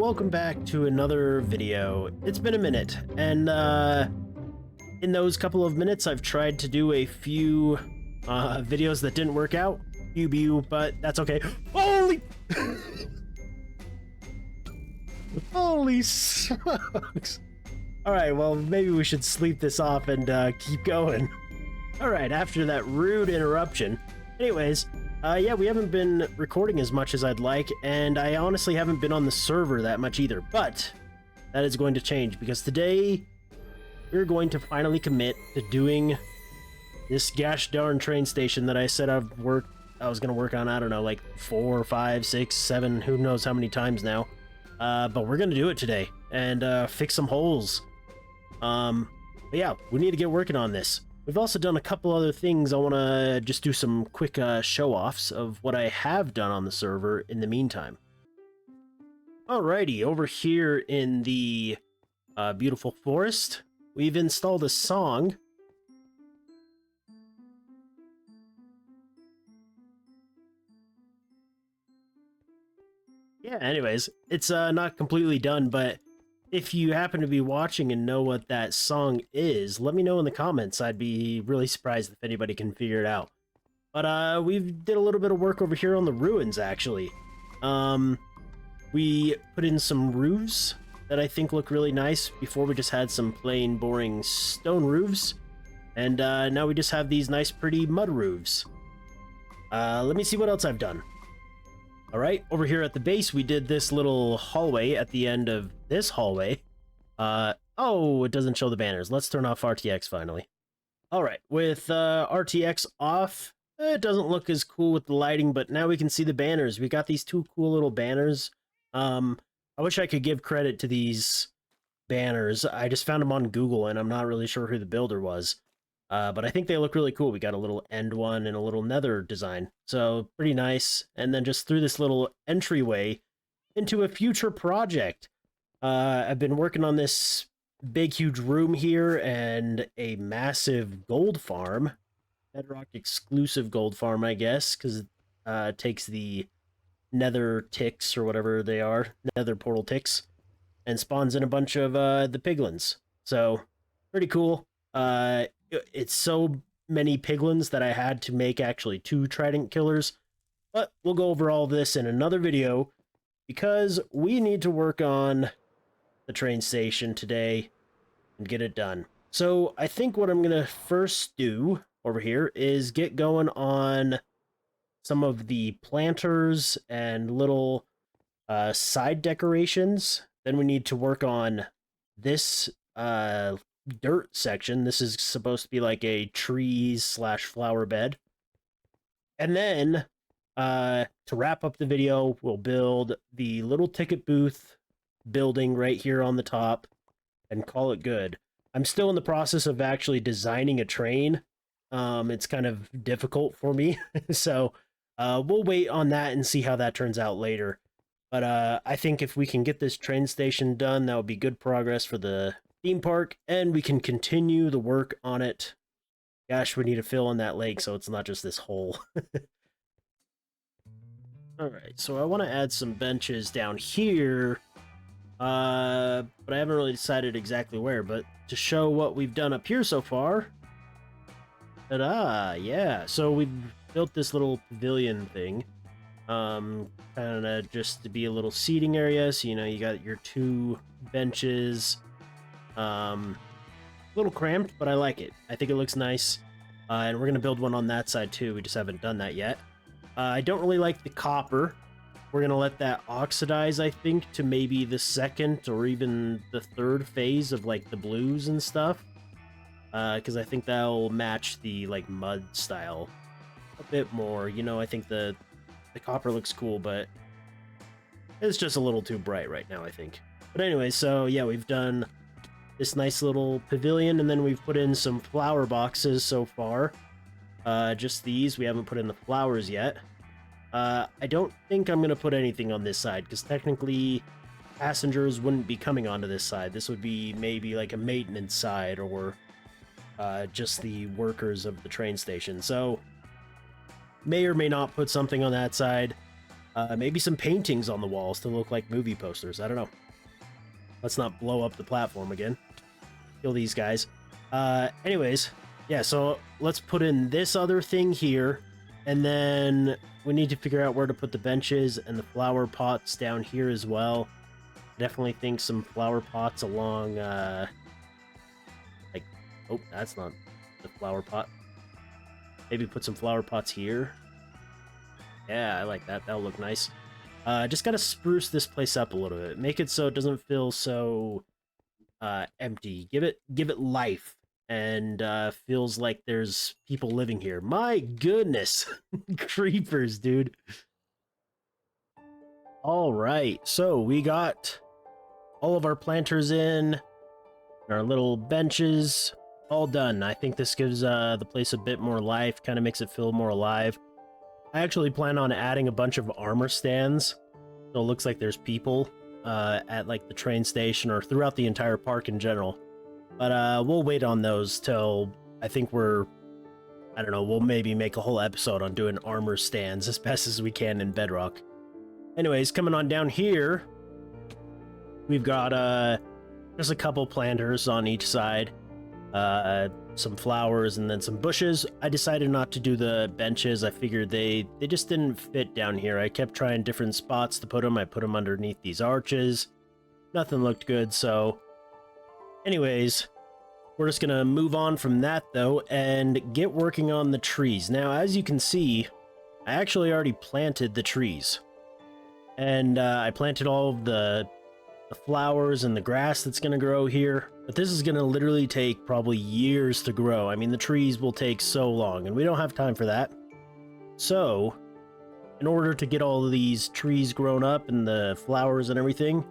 welcome back to another video. It's been a minute, and in those couple of minutes I've tried to do a few videos that didn't work out, but that's okay. Holy holy smokes. Alright, well, maybe we should sleep this off and keep going. Alright, after that rude interruption. Anyways, yeah, we haven't been recording as much as I'd like, and I honestly haven't been on the server that much either, but that is going to change, because today we're going to finally commit to doing this gosh darn train station that I said I was going to work on, I don't know, like 4, 5, 6, 7, who knows how many times now. But we're going to do it today, and fix some holes. But yeah, we need to get working on this. We've also done a couple other things. I want to just do some quick show-offs of what I have done on the server in the meantime. Alrighty, over here in the beautiful forest, we've installed a song. Yeah, anyways, it's not completely done, but if you happen to be watching and know what that song is, let me know in the comments. I'd be really surprised if anybody can figure it out. But we did a little bit of work over here on the ruins, actually. We put in some roofs that I think look really nice. Before we just had some plain, boring stone roofs. And now we just have these nice, pretty mud roofs. Let me see what else I've done. Alright, over here at the base, we did this little hallway at the end of this hallway. Oh, it doesn't show the banners. Let's turn off RTX finally. Alright, with RTX off, it doesn't look as cool with the lighting, but now we can see the banners. We got these two cool little banners. I wish I could give credit to these banners. I just found them on Google, and I'm not really sure who the builder was. But I think they look really cool. We got a little end one and a little nether design. So pretty nice. And then just through this little entryway into a future project. I've been working on this big, huge room here and a massive gold farm. Bedrock exclusive gold farm, I guess, because it takes the nether ticks or whatever they are, nether portal ticks, and spawns in a bunch of the piglins. So pretty cool. It's so many piglins that I had to make actually 2 trident killers, but we'll go over all this in another video because we need to work on the train station today and get it done. So I think what I'm going to first do over here is get going on some of the planters and little side decorations. Then we need to work on this dirt section. This is supposed to be like a trees/flower bed. And then to wrap up the video, we'll build the little ticket booth building right here on the top and call it good. I'm still in the process of actually designing a train. It's kind of difficult for me. So we'll wait on that and see how that turns out later. But I think if we can get this train station done, that would be good progress for the theme park, and we can continue the work on it. Gosh, we need to fill in that lake so it's not just this hole. Alright, so I want to add some benches down here, but I haven't really decided exactly where, but to show what we've done up here so far, ta-da, yeah, so we've built this little pavilion thing, kind of just to be a little seating area, so you know, you got your 2 benches. A little cramped, but I like it. I think it looks nice. And we're going to build one on that side too. We just haven't done that yet. I don't really like the copper. We're going to let that oxidize, I think, to maybe the 2nd or even the 3rd phase of like the blues and stuff. Because I think that'll match the like mud style a bit more. You know, I think the copper looks cool, but it's just a little too bright right now, I think. But anyway, so yeah, we've done this nice little pavilion, and then we've put in some flower boxes so far. Just these. We haven't put in the flowers yet. I don't think I'm going to put anything on this side, because technically passengers wouldn't be coming onto this side. This would be maybe like a maintenance side, or just the workers of the train station. So may or may not put something on that side. Maybe some paintings on the walls to look like movie posters. I don't know. Let's not blow up the platform again. Kill these guys. Anyways, yeah, so let's put in this other thing here, and then we need to figure out where to put the benches and the flower pots down here as well. Definitely think some flower pots along, like, oh, that's not the flower pot. Maybe put some flower pots here. Yeah, I like that. That'll look nice. Just gotta spruce this place up a little bit. Make it so it doesn't feel so empty. Give it life, and feels like there's people living here. My goodness. Creepers, dude. All right, so we got all of our planters in, our little benches, all done. I think this gives the place a bit more life, kind of makes it feel more alive. I actually plan on adding a bunch of armor stands, so it looks like there's people at like the train station or throughout the entire park in general. But we'll wait on those till I think I don't know, we'll maybe make a whole episode on doing armor stands as best as we can in Bedrock. Anyways, coming on down here, we've got just a couple planters on each side, some flowers, and then some bushes. I decided not to do the benches. I figured they just didn't fit down here. I kept trying different spots to put them. I put them underneath these arches. Nothing looked good, so anyways, we're just gonna move on from that though and get working on the trees. Now, as you can see, I actually already planted the trees, and I planted all of the flowers and the grass that's gonna grow here. But this is gonna literally take probably years to grow. I mean, the trees will take so long, and we don't have time for that. So, in order to get all of these trees grown up and the flowers and everything,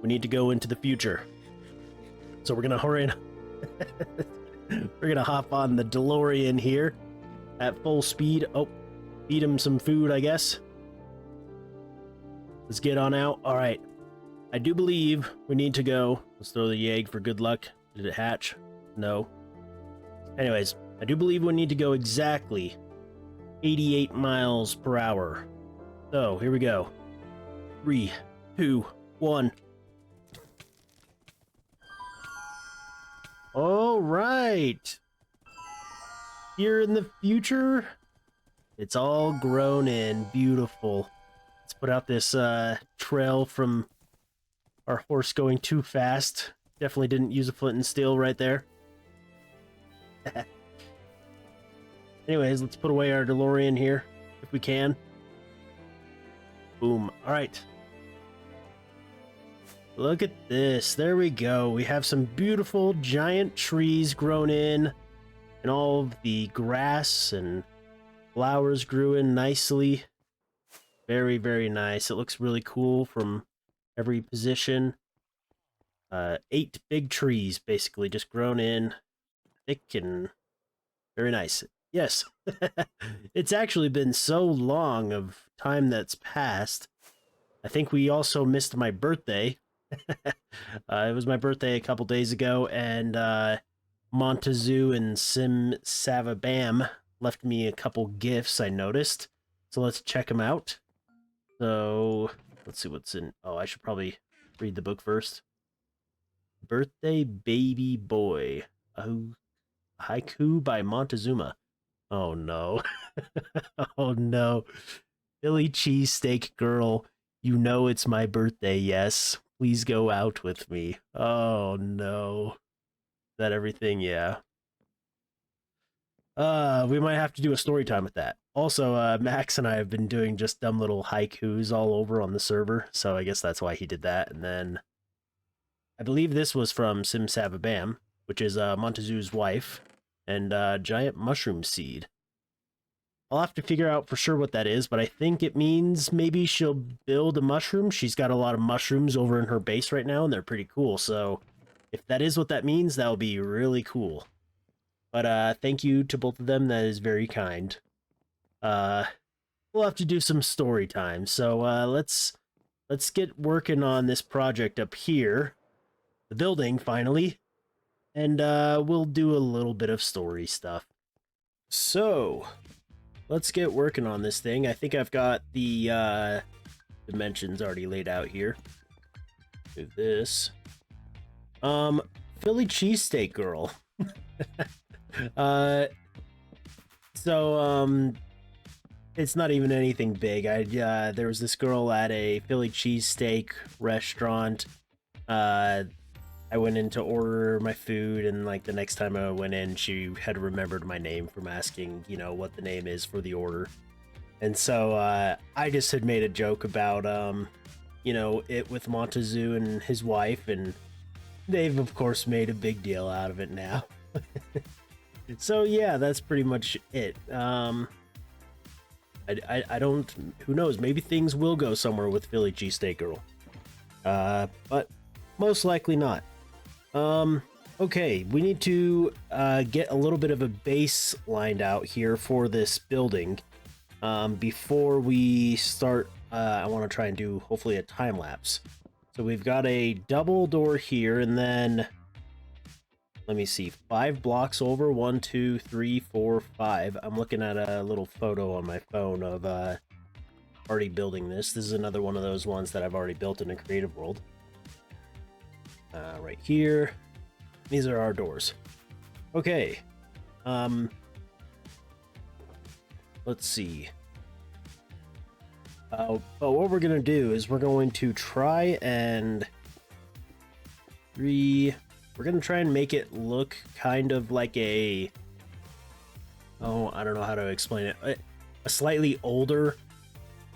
we need to go into the future. So we're gonna hurry. We're gonna hop on the DeLorean here at full speed. Oh, feed him some food, I guess. Let's get on out. All right. I do believe we need to go. Let's throw the egg for good luck. Did it hatch? No. Anyways, I do believe we need to go exactly 88 miles per hour. So, here we go. 3, 2, 1. All right. Here in the future, it's all grown in. Beautiful. Let's put out this trail from our horse going too fast. Definitely didn't use a flint and steel right there. Anyways, let's put away our DeLorean here, if we can. Boom. Alright. Look at this. There we go. We have some beautiful giant trees grown in, and all of the grass and flowers grew in nicely. Very, very nice. It looks really cool from every position. 8 big trees basically just grown in, thick and very nice. Yes. It's actually been so long of time that's passed. I think we also missed my birthday. It was my birthday a couple days ago, and Montezoo and Sim Savabam left me a couple gifts I noticed. So let's check them out. So let's see what's in. Oh, I should probably read the book first. Birthday Baby Boy. Oh, haiku by Montezuma. Oh no. Oh no. Philly cheesesteak girl, you know it's my birthday, yes. Please go out with me. Oh no. Is that everything? Yeah. We might have to do a story time with that. Also, Max and I have been doing just dumb little haikus all over on the server, so I guess that's why he did that. And then I believe this was from Sim Savabam, which is Montezoo's wife, and Giant Mushroom Seed. I'll have to figure out for sure what that is, but I think it means maybe she'll build a mushroom. She's got a lot of mushrooms over in her base right now, and they're pretty cool. So if that is what that means, that'll be really cool. But thank you to both of them. That is very kind. We'll have to do some story time. So let's get working on this project up here. The building, finally. And we'll do a little bit of story stuff. So, let's get working on this thing. I think I've got the dimensions already laid out here. Do this. Philly cheesesteak girl. uh, so it's not even anything big. There was this girl at a Philly cheesesteak restaurant. I went in to order my food, and like the next time I went in, she had remembered my name from asking, you know, what the name is for the order. And so I just had made a joke about, you know, it with Montezuma and his wife, and they've of course made a big deal out of it now. So yeah, that's pretty much it. I don't, who knows, maybe things will go somewhere with Philly cheesesteak girl. But most likely not. Okay, we need to get a little bit of a base lined out here for this building. Before we start, I want to try and do hopefully a time lapse. So we've got a double door here, and then let me see, 5 blocks over, 1, 2, 3, 4, 5. I'm looking at a little photo on my phone of already building this. This is another one of those ones that I've already built in a creative world. Right here. These are our doors. Okay. Let's see. But what we're gonna do is we're going to try and we're gonna try and make it look kind of like a, oh, I don't know how to explain it. A slightly older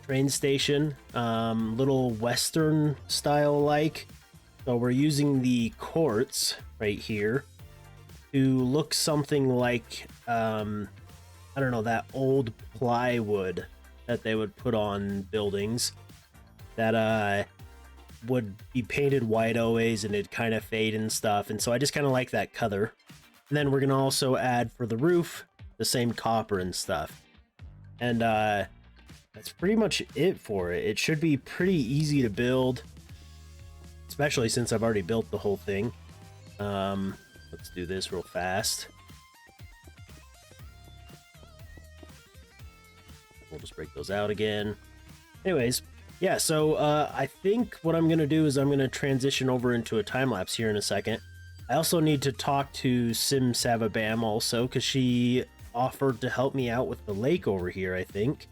train station, little Western style like. So we're using the courts right here to look something like, I don't know, that old plywood that they would put on buildings that would be painted white always, and it'd kind of fade and stuff. And so I just kind of like that color. And then we're going to also add for the roof the same copper and stuff. And that's pretty much it for it. It should be pretty easy to build, especially since I've already built the whole thing. Let's do this real fast. We'll just break those out again. Anyways, yeah, so I think what I'm going to do is I'm going to transition over into a time-lapse here in a second. I also need to talk to Sim Savabam also, because she offered to help me out with the lake over here, I think.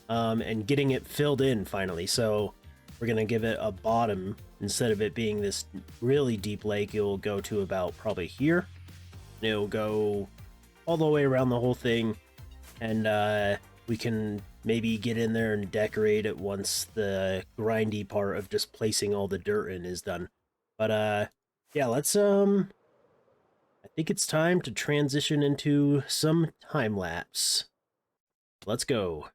And getting it filled in finally. So we're going to give it a bottom. Instead of it being this really deep lake, it will go to about probably here. And it'll go all the way around the whole thing. And we can maybe get in there and decorate it once the grindy part of just placing all the dirt in is done. But yeah, let's I think it's time to transition into some time lapse. Let's go.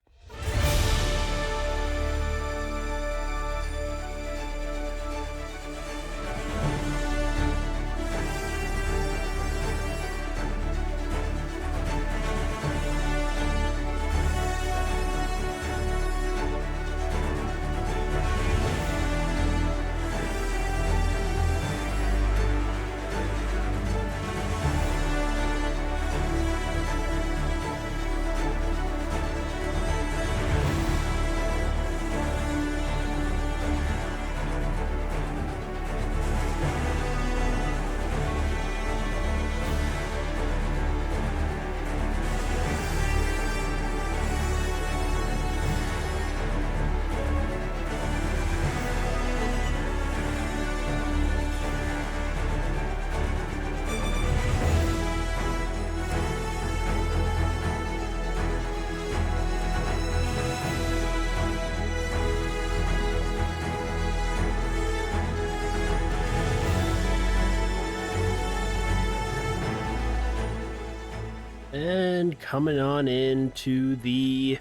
And coming on into the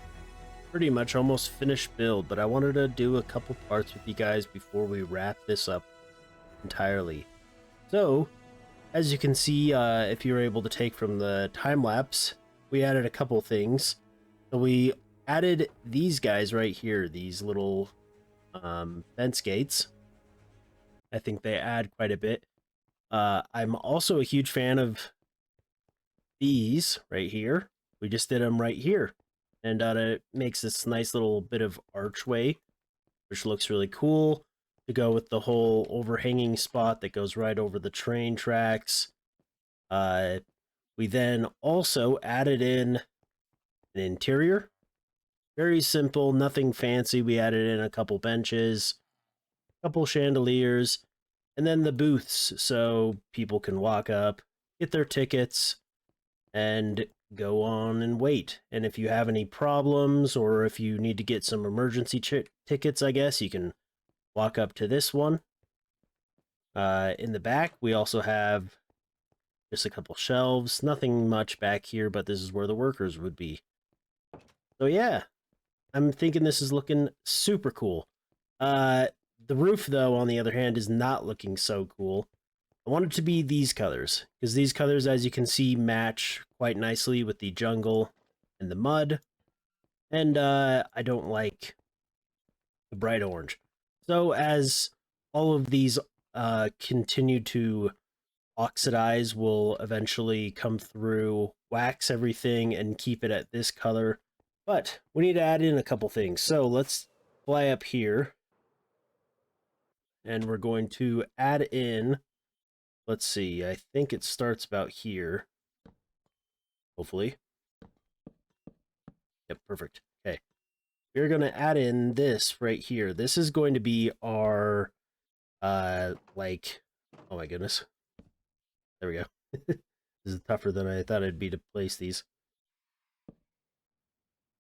pretty much almost finished build, but I wanted to do a couple parts with you guys before we wrap this up entirely. So, as you can see, if you're able to take from the time lapse, we added a couple things. So we added these guys right here, these little fence gates. I think they add quite a bit. I'm also a huge fan of these right here. We just did them right here. and it makes this nice little bit of archway, which looks really cool to go with the whole overhanging spot that goes right over the train tracks. We then also added in an interior. Very simple, nothing fancy. We added in a couple benches, a couple chandeliers, and then the booths so people can walk up, get their tickets, and go on and wait. And if you have any problems or if you need to get some emergency tickets, I guess, you can walk up to this one. In the back, we also have just a couple shelves. Nothing much back here, but this is where the workers would be. So yeah, I'm thinking this is looking super cool. The roof, though, on the other hand, is not looking so cool. I want it to be these colors, because these colors, as you can see, match quite nicely with the jungle and the mud. And I don't like the bright orange. So as all of these continue to oxidize, we'll eventually come through, wax everything, and keep it at this color. But we need to add in a couple things. So let's fly up here. And we're going to add in, let's see, I think it starts about here. Hopefully. Yep, perfect. Okay. We're going to add in this right here. This is going to be our, like, oh my goodness. There we go. This is tougher than I thought it'd be to place these.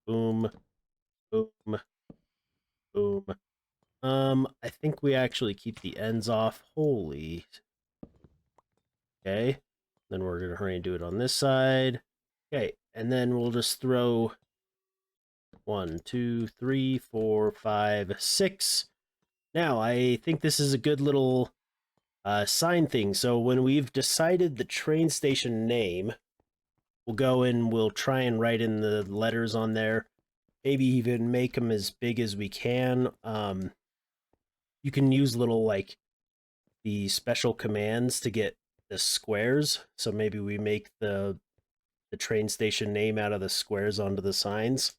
Boom. Boom. Boom. I think we actually keep the ends off. Holy. Okay. Then we're going to hurry and do it on this side. Okay. And then we'll just throw 1, 2, 3, 4, 5, 6. Now, I think this is a good little sign thing. So when we've decided the train station name, we'll go in, we'll try and write in the letters on there. Maybe even make them as big as we can. You can use little, like, the special commands to get the squares. So maybe we make the train station name out of the squares onto the signs.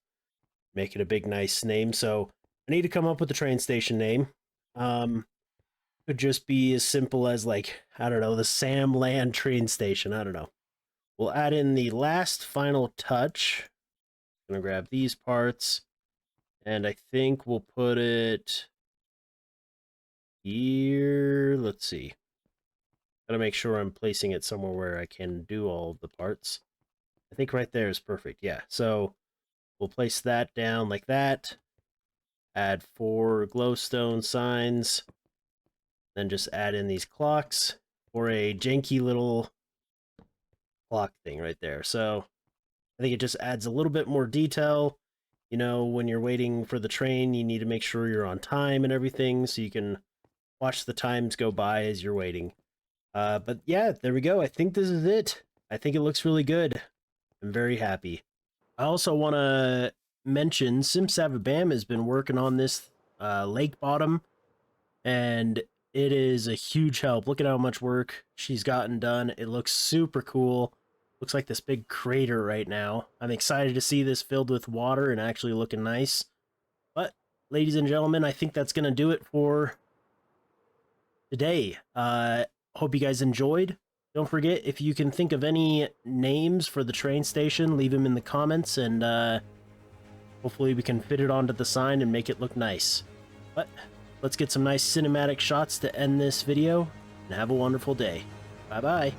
Make it a big, nice name. So I need to come up with the train station name. Could just be as simple as, like, I don't know, the Sam Land train station. I don't know. We'll add in the last final touch. I'm gonna grab these parts, and I think we'll put it here. Let's see. Gotta make sure I'm placing it somewhere where I can do all of the parts. I think right there is perfect. Yeah. So we'll place that down like that. Add 4 glowstone signs. Then just add in these clocks for a janky little clock thing right there. So I think it just adds a little bit more detail. You know, when you're waiting for the train, you need to make sure you're on time and everything so you can watch the times go by as you're waiting. But yeah, there we go. I think this is it. I think it looks really good. I'm very happy. I also want to mention SimSavabam has been working on this lake bottom, and it is a huge help. Look at how much work she's gotten done. It looks super cool. Looks like this big crater right now. I'm excited to see this filled with water and actually looking nice. But, ladies and gentlemen, I think that's going to do it for today. Hope you guys enjoyed. Don't forget, if you can think of any names for the train station, leave them in the comments, and hopefully we can fit it onto the sign and make it look nice. But let's get some nice cinematic shots to end this video, and have a wonderful day. Bye-bye.